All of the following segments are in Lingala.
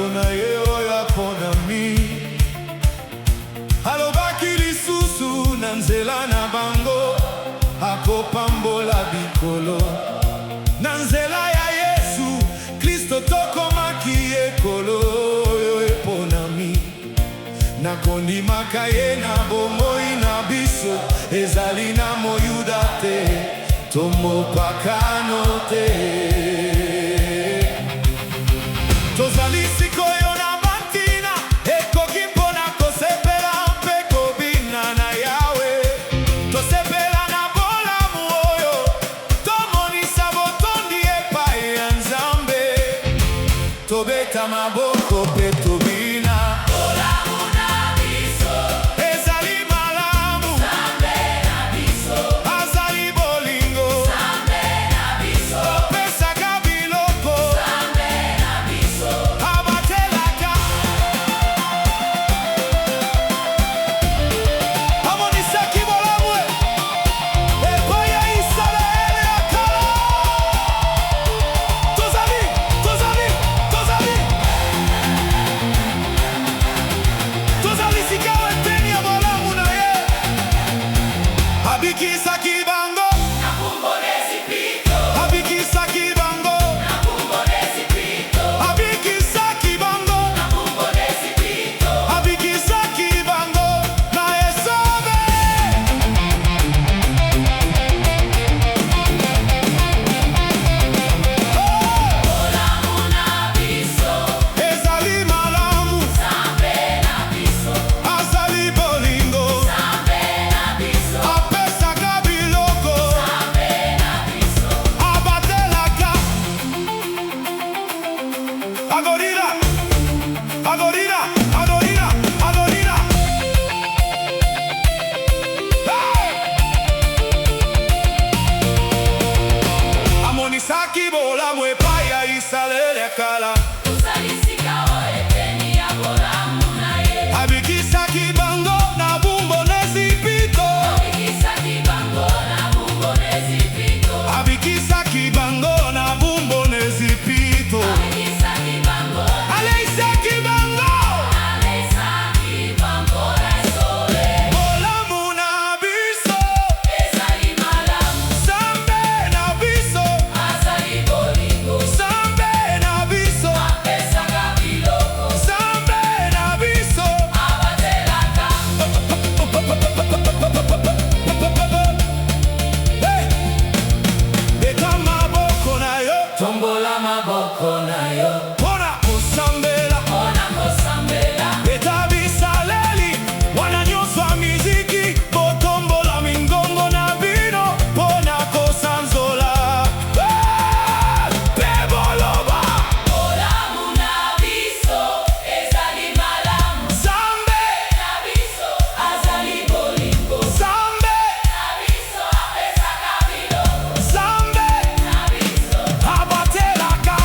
bato na ye oyo aponami. Alobaki lisusu na nzela na bango, akopambola bikolo. Na nzela ya Yesu Kristo tokomaki ekolo oyo eponami. Nakondimaka ye na bomoi na biso, ezali na moyuda te to mopakano te. Tozali sikoyo na bantina, ekoki mpona kosepela mpe kobina na Yawe. Tosepela na bolamu oyo, tomonisa botondi epai ya Nzambe. Tobeta maboko mpe tobina. Bolamu na biso ezali malamu. Nzambe na biso azali bolingo. Nzambe na biso opesaka biloko. Nzambe na biso abatelaka. Amonisaki bolamu epai ya Isalaele ya kala. Tozali sika weteni ya bolamu na ye. Abikisaki bango na kumbonezi pito. Abikisaki bango Na kumbonezi pito. Abikisaki bango Na kumbonezi pito. Abikisaki bango na esobe. Bolamu na biso Ezali malamu. Nzambe na biso. Azali bolingo. Nzambe na biso. Apesaka biloko. Nzambe na biso. Abatelaka. Adorira, adorira, adorira, adorira. Hey! Amonisaki bolamu epai ya Isalaele ya kala. Tozali sika weteni ya bolamu na ye. Abikisaki bango na bumbonezi pito. Abikisaki bango na kumbonezi pito. Abikisaki bango na bumbonezi pito. Abikisaki bango Aleisaki bango alesaki bango na esole. bolamu na biso. Ezali malamu. Nzambe na biso. Azali bolingo. Nzambe na biso. Apesaka biloko. Nzambe na biso. Abatelaka. Hey! Beta maboko na yo Tombola maboko na yo. mpona kosambela. Mpona kosambela. Beta bisaleli wana nyonso ya miziki, botombola mingongo na bino mpona kosanzola. Mpe boloba Bolamu na biso ezali malamu. Nzambe. Na biso azali bolingo. Nzambe. Na biso apesaka biloko. Nzambe Na biso abatelaka.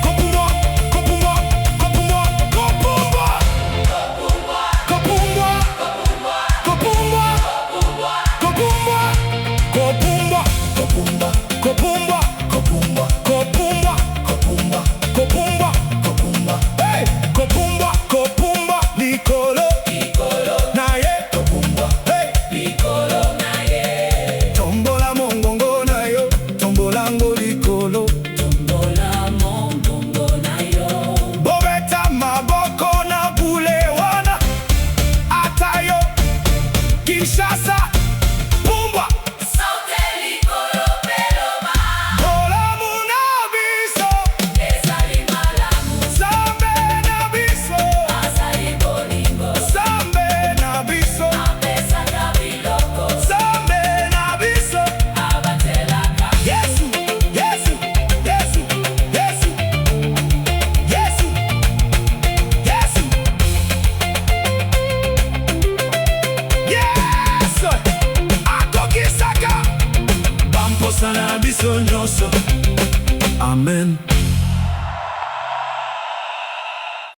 Kopumbwa, kopumbwa, kopumbwa, kopumbwa. Kopumbwa, kopumbwa, kopumbwa, kopumbwa, kopumbwa, kopumbwa, kopumbwa, kopumbwa, kopumbwa, kopumbwa, kopumbwa. Hey! Kopumbwa, kopumbwa, likolo, na ye. Hey! Tombola mongongo na yo, tombola ngo likolo. Bobeta maboko na bule wana, ata yo Kinshasa. Pumbwa bolamu na biso. Nzambe na biso. Nzambe na biso. Nzambe na biso. Yesu, Yesu, Yesu, Yesu, Yesu, Yesu. Yesu akokisaka bamposa na biso nyonso. Amen.